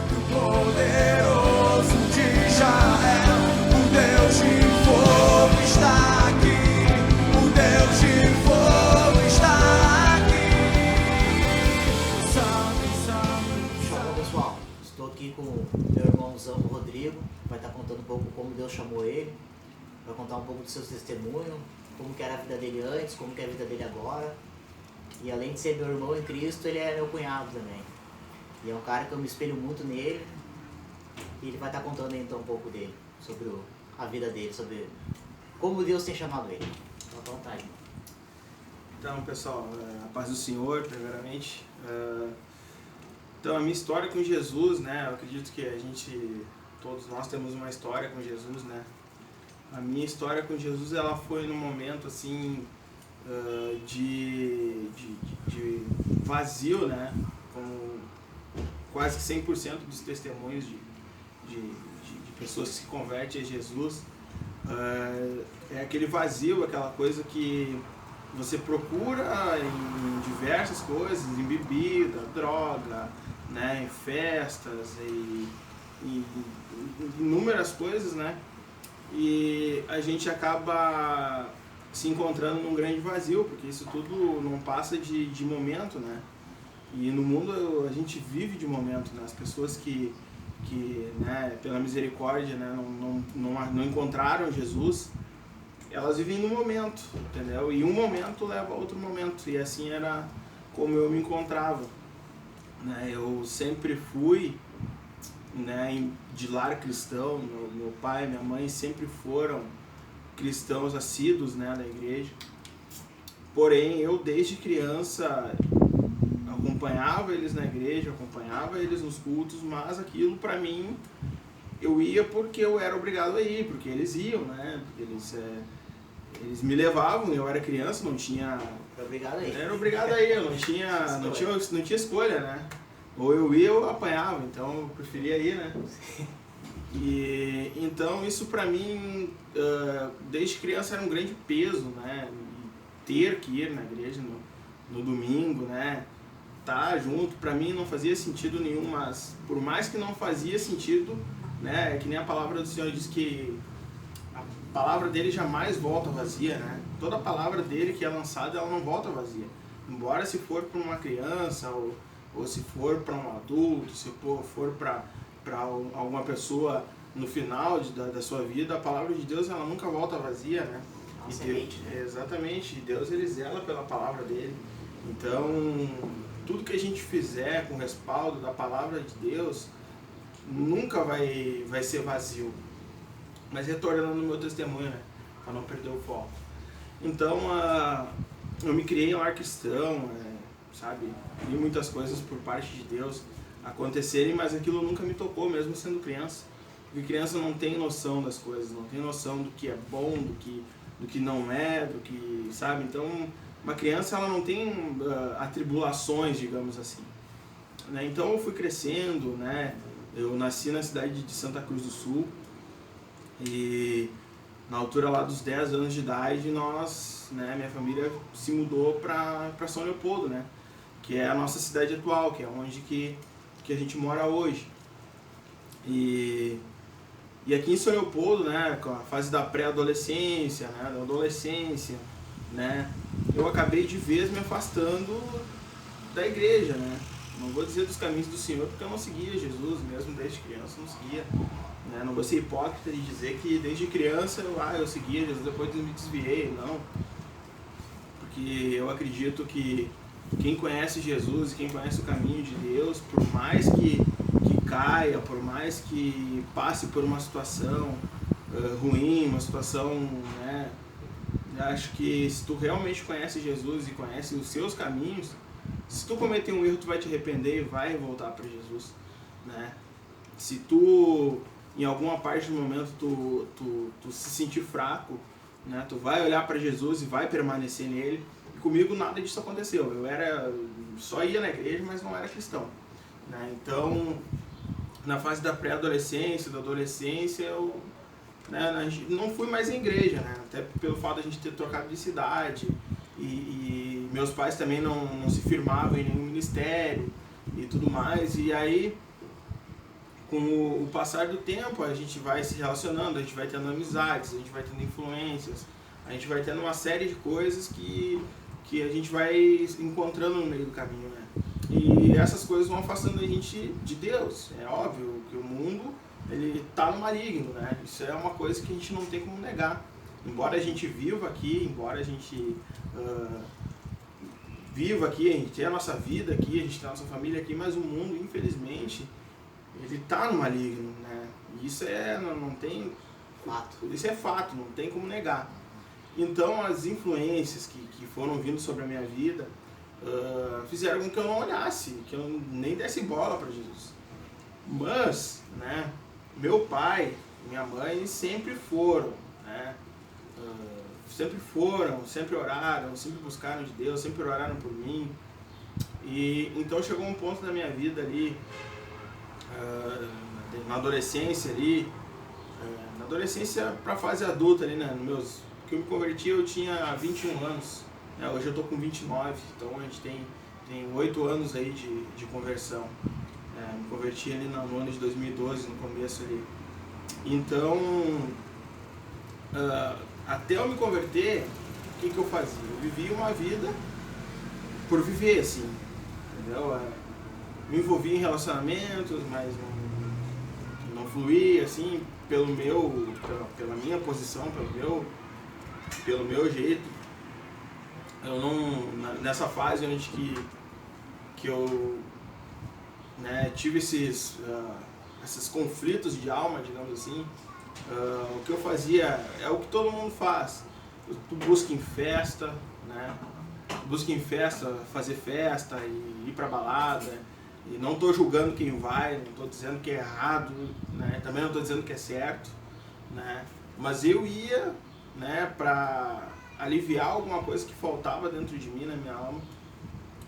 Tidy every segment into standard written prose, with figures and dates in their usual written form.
do poderoso de Israel. O Deus de fogo está aqui. O Deus de fogo está aqui. Santo, santo, Shalom, pessoal. Estou aqui com o meu irmãozão Rodrigo. Vai estar contando um pouco como Deus chamou ele. Vai contar um pouco do seu testemunho, como que era a vida dele antes, como que é a vida dele agora. E além de ser meu irmão em Cristo, ele é meu cunhado também. E é um cara que eu me espelho muito nele. E ele vai estar contando aí, então um pouco dele, sobre a vida dele, sobre como Deus tem chamado ele. Então conta aí. Então, pessoal, a paz do Senhor, primeiramente. Então, a minha história com Jesus, né? Eu acredito que todos nós temos uma história com Jesus, né? A minha história com Jesus, ela foi num momento, assim, de vazio, né? Com quase que 100% dos testemunhos de pessoas que se convertem a Jesus. É aquele vazio, aquela coisa que você procura em diversas coisas, em bebida, droga, né? Em festas e inúmeras coisas, né? E a gente acaba se encontrando num grande vazio, porque isso tudo não passa de momento, né? E no mundo a gente vive de momento, né? As pessoas que né, pela misericórdia, né, não encontraram Jesus, elas vivem no momento, entendeu? E um momento leva a outro momento, e assim era como eu me encontrava, né? Eu sempre fui, né, de lar cristão. Meu pai e minha mãe sempre foram cristãos assíduos, né, da igreja. Porém, eu desde criança acompanhava eles na igreja, acompanhava eles nos cultos, mas aquilo pra mim, eu ia porque eu era obrigado a ir, porque eles iam, né? Eles me levavam, eu era criança, não tinha... Era obrigado aí. Era obrigado a ir, eu não tinha escolha, né? Ou eu ia ou eu apanhava, então eu preferia ir, né? E então isso pra mim, desde criança era um grande peso, né? Ter que ir na igreja no domingo, né? Tá junto, pra mim não fazia sentido nenhum, mas por mais que não fazia sentido, né? É que nem a palavra do Senhor diz que a palavra dele jamais volta vazia, né? Toda a palavra dele que é lançada, ela não volta vazia. Embora se for para uma criança ou se for para um adulto, se for para alguma pessoa no final da sua vida, a palavra de Deus ela nunca volta vazia, né? Semente, né? Exatamente, Deus ele zela pela palavra dele. Então, tudo que a gente fizer com respaldo da palavra de Deus nunca vai ser vazio. Mas retornando no meu testemunho, né? Para não perder o foco. Então, eu me criei em lar cristão, sabe? Vi muitas coisas por parte de Deus acontecerem, mas aquilo nunca me tocou, mesmo sendo criança. Porque criança não tem noção das coisas, não tem noção do que é bom, do que não é, do que, sabe? Então, uma criança ela não tem atribulações, digamos assim. Né? Então, eu fui crescendo, né? Eu nasci na cidade de Santa Cruz do Sul e na altura lá dos 10 anos de idade, nós, né, minha família se mudou para São Leopoldo, né? Que é a nossa cidade atual, que é onde que a gente mora hoje. E aqui em São Leopoldo, né, com a fase da pré-adolescência, né, da adolescência, né, eu acabei de vez me afastando da igreja, né. Não vou dizer dos caminhos do Senhor, porque eu não seguia Jesus, mesmo desde criança eu não seguia. Né? Não vou ser hipócrita de dizer que desde criança eu seguia Jesus, depois eu me desviei, não. Porque eu acredito que quem conhece Jesus e quem conhece o caminho de Deus, por mais que caia, por mais que passe por uma situação ruim, uma situação, né, acho que se tu realmente conhece Jesus e conhece os seus caminhos, se tu cometer um erro, tu vai te arrepender e vai voltar para Jesus, né? Se tu, em alguma parte do momento, tu se sentir fraco, né, tu vai olhar para Jesus e vai permanecer nele. E comigo nada disso aconteceu. Eu só ia na igreja, mas não era cristão, né? Então, na fase da pré-adolescência, da adolescência, eu, né, não fui mais em igreja, né? Até pelo fato de a gente ter trocado de cidade e meus pais também não se firmavam em nenhum ministério e tudo mais. E aí com o passar do tempo, a gente vai se relacionando, a gente vai tendo amizades, a gente vai tendo influências, a gente vai tendo uma série de coisas que a gente vai encontrando no meio do caminho, né? E essas coisas vão afastando a gente de Deus. É óbvio que o mundo, ele tá no maligno, né? Isso é uma coisa que a gente não tem como negar. Embora a gente viva aqui, embora a gente viva aqui, a gente tenha a nossa vida aqui, a gente tem a nossa família aqui, mas o mundo, infelizmente, ele tá no maligno, né? E isso não tem... Fato. Isso é fato, não tem como negar. Então, as influências que foram vindo sobre a minha vida fizeram com que eu não olhasse, que eu nem desse bola para Jesus. Mas, né, meu pai e minha mãe sempre foram, né, sempre oraram, sempre buscaram de Deus, sempre oraram por mim. E então chegou um ponto da minha vida ali, na adolescência ali, na adolescência para a fase adulta ali, né, que eu me converti eu tinha 21 anos, né, hoje eu tô com 29, então a gente tem 8 anos aí de conversão. Me converti ali no ano de 2012, no começo ali. Então, até eu me converter, o que eu fazia? Eu vivia uma vida por viver, assim, entendeu? Me envolvia em relacionamentos, mas não fluía, assim, pela minha posição, pelo meu jeito. Eu não, nessa fase onde que eu, né, tive esses conflitos de alma, digamos assim, o que eu fazia é o que todo mundo faz. Tu busca em festa, né? Busca em festa, fazer festa e ir pra balada. E não tô julgando quem vai, não tô dizendo que é errado, né? Também não tô dizendo que é certo, né? Mas eu ia, né, pra aliviar alguma coisa que faltava dentro de mim, na minha alma.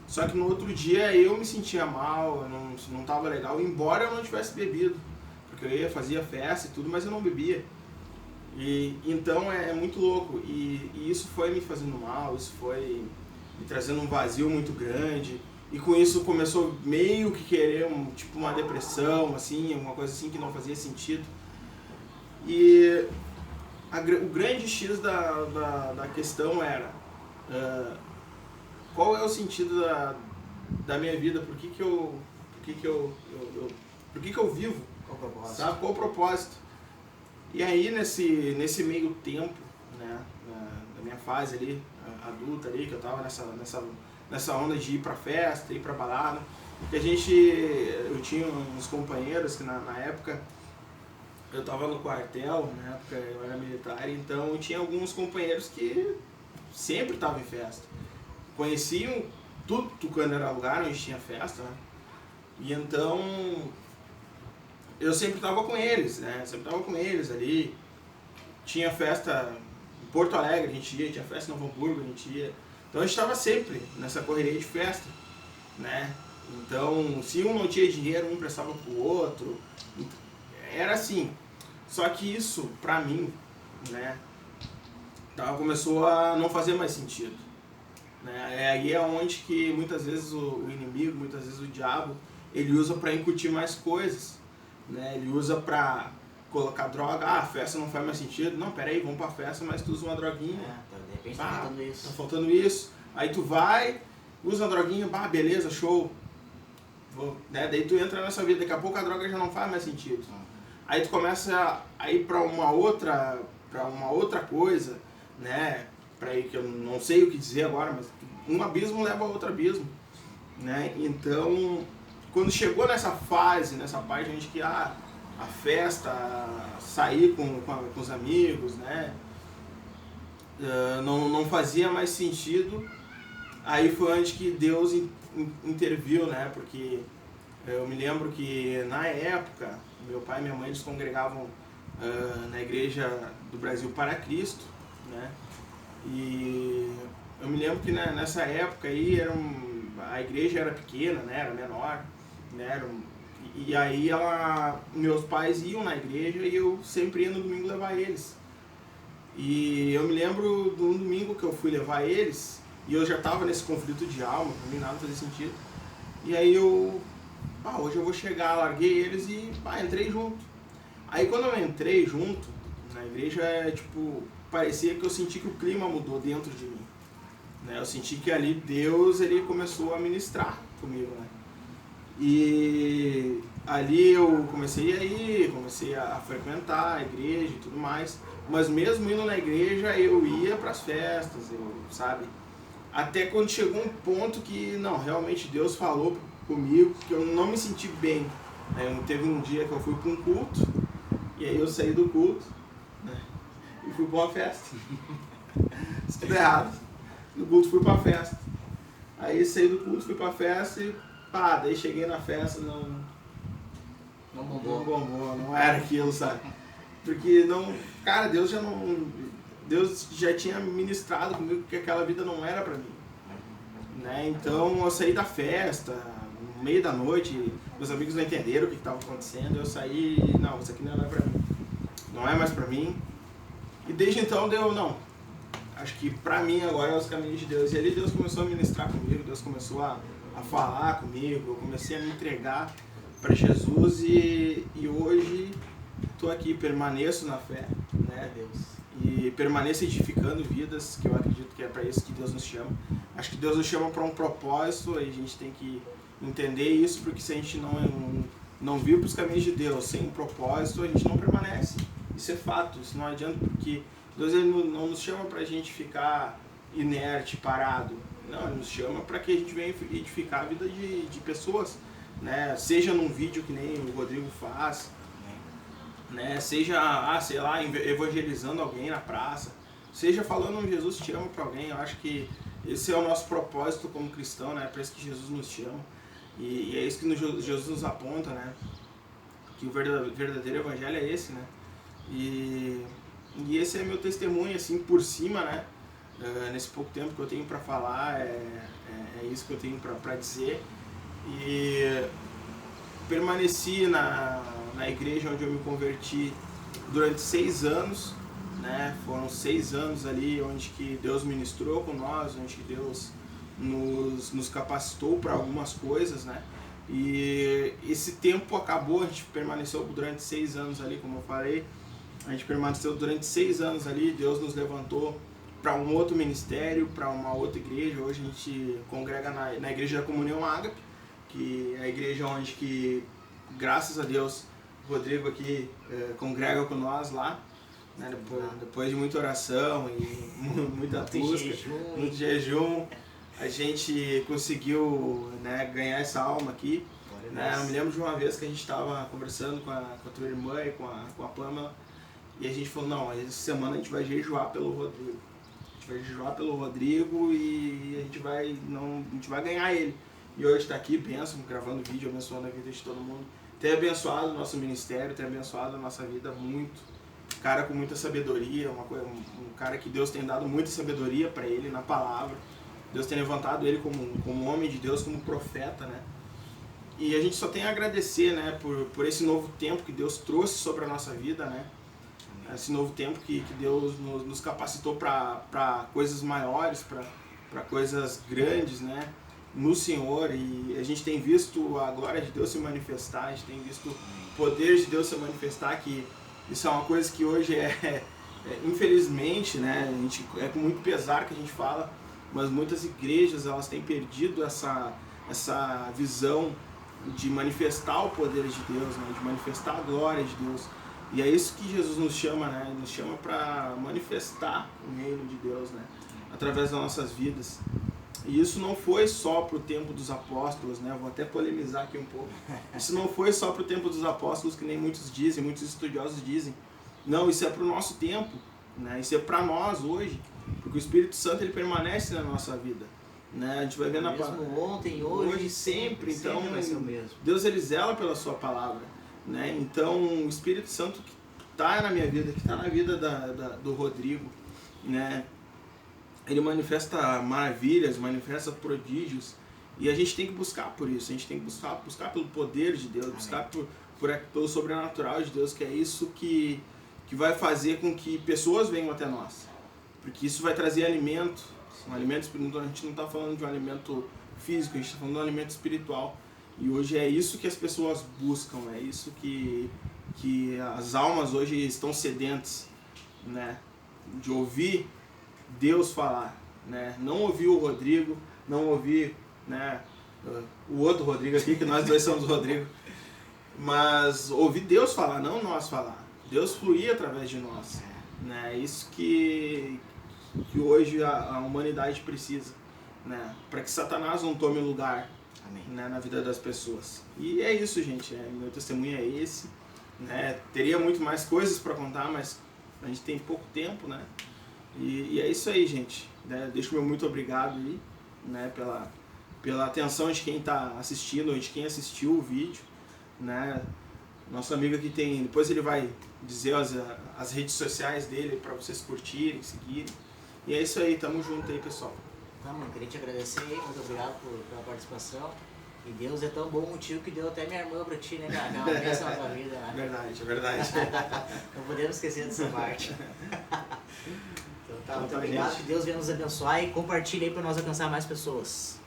Só que no outro dia eu me sentia mal, eu não tava legal, embora eu não tivesse bebido. Porque eu fazia festa e tudo, mas eu não bebia. E então é muito louco. E isso foi me fazendo mal, isso foi me trazendo um vazio muito grande. E com isso começou meio que querer tipo uma depressão, assim, alguma coisa assim que não fazia sentido. E o grande X da questão era qual é o sentido da minha vida, por que eu vivo, Qual o propósito? sabe? Qual o propósito? E aí nesse meio tempo, né, da minha fase ali, adulta ali, que eu tava nessa onda de ir pra festa, ir pra balada, que eu tinha uns companheiros que na época eu tava no quartel, na época eu era militar, então eu tinha alguns companheiros que sempre estavam em festa. Conheciam tudo quando era lugar onde tinha festa, né? E então eu sempre tava com eles, né? Sempre tava com eles ali. Tinha festa em Porto Alegre, a gente ia, tinha festa em Novo Hamburgo, a gente ia. Então a gente estava sempre nessa correria de festa, né? Então, se um não tinha dinheiro, um emprestava pro outro. Era assim. Só que isso, pra mim, né, começou a não fazer mais sentido. Né? Aí é onde que muitas vezes o inimigo, muitas vezes o diabo, ele usa pra incutir mais coisas. Né? Ele usa pra colocar droga, a festa não faz mais sentido. Não, peraí, vamos pra festa, mas tu usa uma droguinha. De repente tá faltando isso. Tá faltando isso. Aí tu vai, usa uma droguinha, beleza, show. Né? Daí tu entra nessa vida, daqui a pouco a droga já não faz mais sentido. Aí tu começa a ir pra uma outra coisa, né? Pra ir, que eu não sei o que dizer agora, mas um abismo leva a outro abismo. Né? Então, quando chegou nessa fase, nessa parte onde que a festa, sair com os amigos, né? Não fazia mais sentido. Aí foi onde que Deus interviu, né? Porque eu me lembro que na época meu pai e minha mãe eles congregavam na igreja do Brasil para Cristo, né? E eu me lembro que nessa época aí a igreja era pequena, né? Era menor, né? E aí meus pais iam na igreja e eu sempre ia no domingo levar eles. E eu me lembro de um domingo que eu fui levar eles e eu já estava nesse conflito de alma, pra mim nada fazia sentido. E aí o hoje eu vou chegar, larguei eles e entrei junto. Aí quando eu entrei junto na igreja, tipo, parecia que eu senti que o clima mudou dentro de mim, né? Eu senti que ali Deus, ele começou a ministrar comigo, né? E ali eu comecei a frequentar a igreja e tudo mais, mas mesmo indo na igreja eu ia para as festas, sabe? Até quando chegou um ponto que, não, realmente Deus falou comigo, que eu não me senti bem. Teve um dia que eu fui para um culto, e aí eu saí do culto, né, e fui para uma festa. Isso tudo errado. Do culto fui para a festa. Aí saí do culto, fui para a festa e daí cheguei na festa, não bombou, não era aquilo, sabe? Porque não, cara, Deus já tinha ministrado comigo que aquela vida não era pra mim, né? Então eu saí da festa, no meio da noite, meus amigos não entenderam o que estava acontecendo, eu saí, não, isso aqui não é pra mim, não é mais pra mim. E desde então acho que pra mim agora é os caminhos de Deus. E ali Deus começou a ministrar comigo, Deus começou a falar comigo, eu comecei a me entregar para Jesus e hoje estou aqui, permaneço na fé, né? Deus. E permaneço edificando vidas, que eu acredito que é para isso que Deus nos chama. Acho que Deus nos chama para um propósito e a gente tem que entender isso, porque se a gente não vir para os caminhos de Deus sem um propósito, a gente não permanece. Isso é fato, isso não adianta, porque Deus, ele não nos chama para a gente ficar inerte, parado. Não, ele nos chama para que a gente venha edificar a vida de pessoas, né? Seja num vídeo que nem o Rodrigo faz, né? Seja, sei lá, evangelizando alguém na praça, seja falando um Jesus te ama para alguém. Eu acho que esse é o nosso propósito como cristão, né? É para isso que Jesus nos chama e é isso que Jesus nos aponta, né? Que o verdadeiro evangelho é esse, né? E esse é meu testemunho, assim, por cima, né? Nesse pouco tempo que eu tenho para falar, é isso que eu tenho para dizer. E permaneci na igreja onde eu me converti durante 6 anos, né? Foram 6 anos ali onde que Deus ministrou com nós, onde que Deus nos capacitou para algumas coisas, né? E esse tempo acabou, a gente permaneceu durante 6 anos ali, como eu falei. A gente permaneceu durante 6 anos ali, Deus nos levantou para um outro ministério, para uma outra igreja. Hoje a gente congrega na Igreja da Comunhão Ágape, que é a igreja onde que, graças a Deus, o Rodrigo aqui congrega com nós lá, né? Depois de muita oração e muita busca, muito jejum, a gente conseguiu, né, ganhar essa alma aqui. Né? Eu me lembro de uma vez que a gente estava conversando com a tua irmã e com a Pamela, e a gente falou, não, essa semana a gente vai jejuar pelo Rodrigo. A gente vai jejuar pelo Rodrigo e a gente vai ganhar ele. E hoje está aqui, benção, gravando vídeo, abençoando a vida de todo mundo. Tem abençoado o nosso ministério, tem abençoado a nossa vida muito. Cara com muita sabedoria, um cara que Deus tem dado muita sabedoria para ele na palavra. Deus tem levantado ele como homem de Deus, como profeta, né? E a gente só tem a agradecer, né, por esse novo tempo que Deus trouxe sobre a nossa vida, né? Esse novo tempo que Deus nos capacitou para coisas maiores, para coisas grandes, né? No Senhor, e a gente tem visto a glória de Deus se manifestar, a gente tem visto o poder de Deus se manifestar, que isso é uma coisa que hoje infelizmente, né, a gente, é com muito pesar que a gente fala, mas muitas igrejas elas têm perdido essa visão de manifestar o poder de Deus, né, de manifestar a glória de Deus. E é isso que Jesus nos chama, né? Nos chama para manifestar o reino de Deus, né? Através das nossas vidas. E isso não foi só para o tempo dos apóstolos, né? Vou até polemizar aqui um pouco. Isso não foi só para o tempo dos apóstolos, que nem muitos dizem, muitos estudiosos dizem. Não, isso é para o nosso tempo, né? Isso é para nós hoje, porque o Espírito Santo ele permanece na nossa vida, né? A gente vai ver na palavra. Ontem, hoje, sempre. Então, vai ser o mesmo. Deus ele zela pela sua palavra, né? Então, o Espírito Santo que está na minha vida, que está na vida do Rodrigo, né? Ele manifesta maravilhas, manifesta prodígios, e a gente tem que buscar por isso, a gente tem que buscar pelo poder de Deus, buscar pelo sobrenatural de Deus, que é isso que vai fazer com que pessoas venham até nós, porque isso vai trazer alimento, um alimento espiritual. A gente não está falando de um alimento físico, a gente está falando de um alimento espiritual, E hoje é isso que as pessoas buscam, é isso que as almas hoje estão sedentas, né? De ouvir Deus falar, né? Não ouvir o Rodrigo, não ouvir, né, o outro Rodrigo aqui, que nós dois somos o Rodrigo, mas ouvir Deus falar, não nós falar. Deus fluir através de nós, né? É isso que hoje a humanidade precisa, né? Para que Satanás não tome lugar, né, na vida das pessoas. E é isso, gente. Meu testemunho é esse, né? Teria muito mais coisas para contar, mas a gente tem pouco tempo, né? E é isso aí, gente, né? Deixo meu muito obrigado aí, né, pela atenção de quem está assistindo, de quem assistiu o vídeo, né? Nosso amigo aqui tem, depois ele vai dizer as redes sociais dele para vocês curtirem, seguirem. E é isso aí, tamo junto aí, pessoal. Tá, mano, queria te agradecer aí, muito obrigado pela participação. E Deus é tão bom motivo que deu até minha irmã pra ti, né, cara? Que é uma bênção na tua vida, né? Verdade, é verdade. Não podemos esquecer dessa parte. Então tá, muito Então, obrigado, gente. que Deus venha nos abençoar e compartilhe aí pra nós alcançar mais pessoas.